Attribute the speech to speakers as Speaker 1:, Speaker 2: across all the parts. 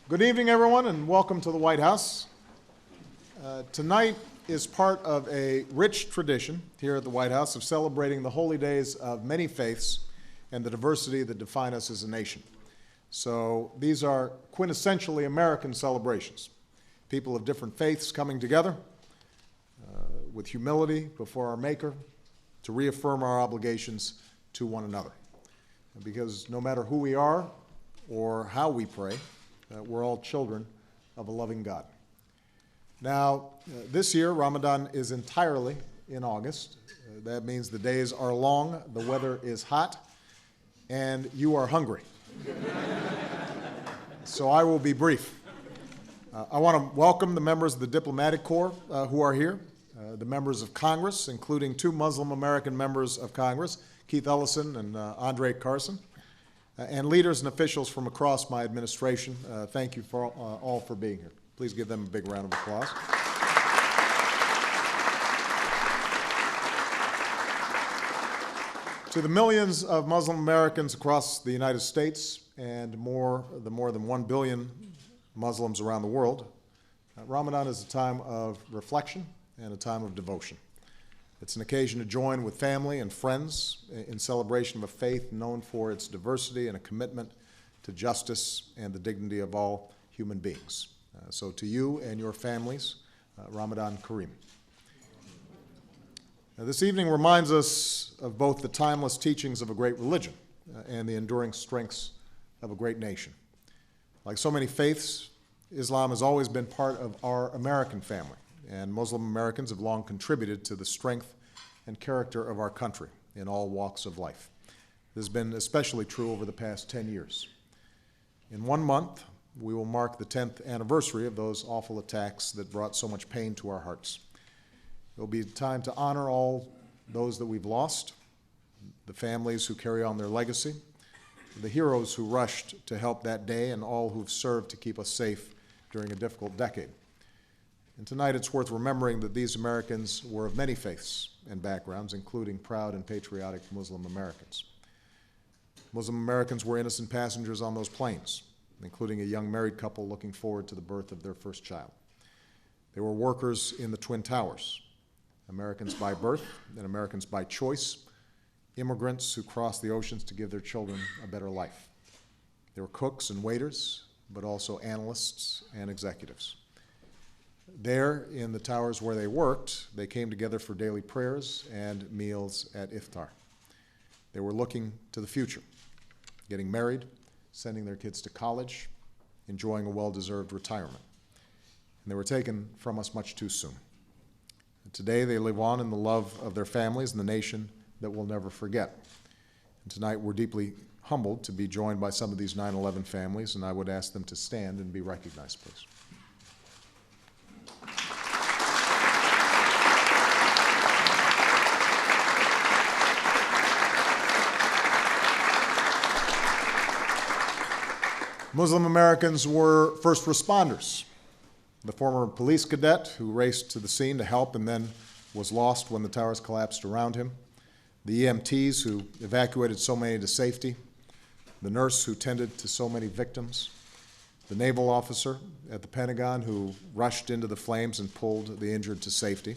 Speaker 1: Good evening, everyone, and welcome to the White House. Tonight is part of a rich tradition here at the White House of celebrating the holy days of many faiths and the diversity that define us as a nation. So these are quintessentially American celebrations. People of different faiths coming together with humility before our Maker to reaffirm our obligations to one another. Because no matter who we are or how we pray, we're all children of a loving God. Now, this year, Ramadan is entirely in August. That means the days are long, the weather is hot, and you are hungry. So I will be brief. I want to welcome the members of the diplomatic corps who are here, the members of Congress, including two Muslim American members of Congress, Keith Ellison and Andre Carson, and leaders and officials from across my administration. Thank you for all for being here. Please give them a big round of applause. To the millions of Muslim Americans across the United States and the more than 1 billion Muslims around the world, Ramadan is a time of reflection and a time of devotion. It's an occasion to join with family and friends in celebration of a faith known for its diversity and a commitment to justice and the dignity of all human beings. So to you and your families, Ramadan Kareem. Now, this evening reminds us of both the timeless teachings of a great religion and the enduring strengths of a great nation. Like so many faiths, Islam has always been part of our American family, and Muslim Americans have long contributed to the strength and character of our country in all walks of life. This has been especially true over the past 10 years. In 1 month, we will mark the 10th anniversary of those awful attacks that brought so much pain to our hearts. It will be time to honor all those that we've lost, the families who carry on their legacy, the heroes who rushed to help that day, and all who've served to keep us safe during a difficult decade. And tonight it's worth remembering that these Americans were of many faiths and backgrounds, including proud and patriotic Muslim Americans. Muslim Americans were innocent passengers on those planes, including a young married couple looking forward to the birth of their first child. They were workers in the Twin Towers, Americans by birth and Americans by choice, immigrants who crossed the oceans to give their children a better life. They were cooks and waiters, but also analysts and executives. There, in the towers where they worked, they came together for daily prayers and meals at Iftar. They were looking to the future, getting married, sending their kids to college, enjoying a well-deserved retirement. And they were taken from us much too soon. And today, they live on in the love of their families and the nation that we'll never forget. And tonight, we're deeply humbled to be joined by some of these 9/11 families, and I would ask them to stand and be recognized, please. Muslim Americans were first responders. The former police cadet who raced to the scene to help and then was lost when the towers collapsed around him. The EMTs who evacuated so many to safety. The nurse who tended to so many victims. The naval officer at the Pentagon who rushed into the flames and pulled the injured to safety.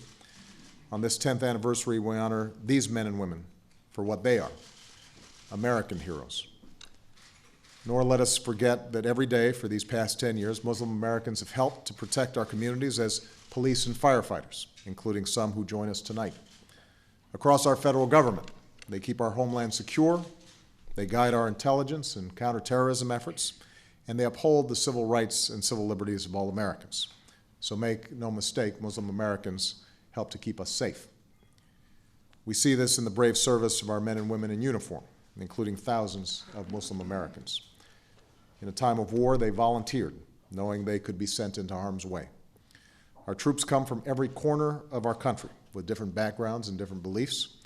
Speaker 1: On this 10th anniversary, we honor these men and women for what they are, American heroes. Nor let us forget that every day for these past 10 years, Muslim Americans have helped to protect our communities as police and firefighters, including some who join us tonight. Across our federal government, they keep our homeland secure, they guide our intelligence and counterterrorism efforts, and they uphold the civil rights and civil liberties of all Americans. So make no mistake, Muslim Americans help to keep us safe. We see this in the brave service of our men and women in uniform, including thousands of Muslim Americans. In a time of war, they volunteered, knowing they could be sent into harm's way. Our troops come from every corner of our country with different backgrounds and different beliefs,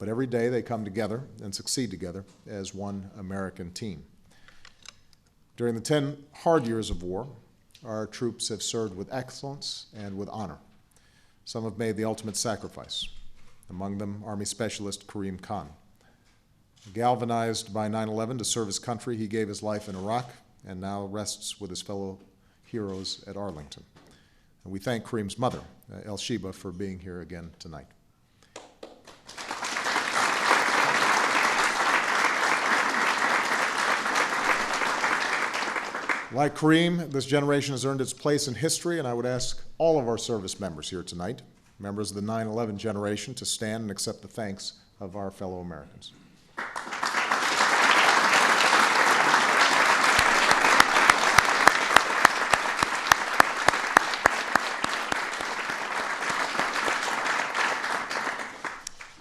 Speaker 1: but every day they come together and succeed together as one American team. During the 10 hard years of war, our troops have served with excellence and with honor. Some have made the ultimate sacrifice, among them Army Specialist Kareem Khan. Galvanized by 9/11 to serve his country, he gave his life in Iraq and now rests with his fellow heroes at Arlington. And we thank Kareem's mother, El-Sheba, for being here again tonight. Like Kareem, this generation has earned its place in history, and I would ask all of our service members here tonight, members of the 9/11 generation, to stand and accept the thanks of our fellow Americans.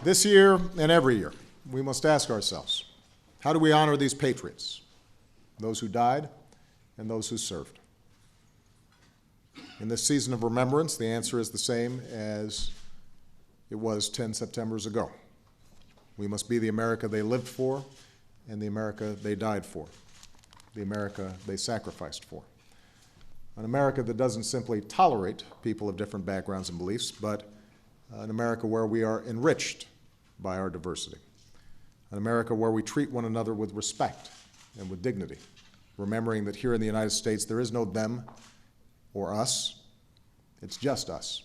Speaker 1: This year and every year, we must ask ourselves, how do we honor these patriots, those who died and those who served? In this season of remembrance, the answer is the same as it was 10 Septembers ago. We must be the America they lived for and the America they died for, the America they sacrificed for. An America that doesn't simply tolerate people of different backgrounds and beliefs, but an America where we are enriched by our diversity. An America where we treat one another with respect and with dignity, remembering that here in the United States there is no them or us, it's just us.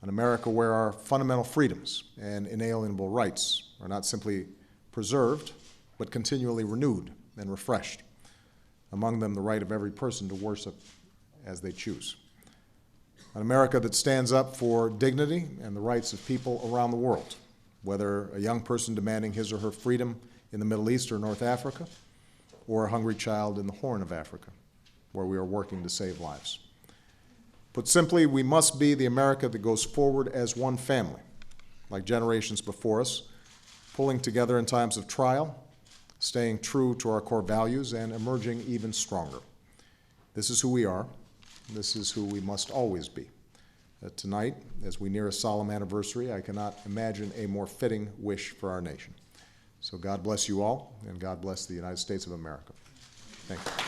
Speaker 1: An America where our fundamental freedoms and inalienable rights are not simply preserved, but continually renewed and refreshed. Among them, the right of every person to worship as they choose. An America that stands up for dignity and the rights of people around the world, whether a young person demanding his or her freedom in the Middle East or North Africa, or a hungry child in the Horn of Africa, where we are working to save lives. Put simply, we must be the America that goes forward as one family, like generations before us, pulling together in times of trial, staying true to our core values, and emerging even stronger. This is who we are. This is who we must always be. Tonight, as we near a solemn anniversary, I cannot imagine a more fitting wish for our nation. So God bless you all, and God bless the United States of America. Thank you.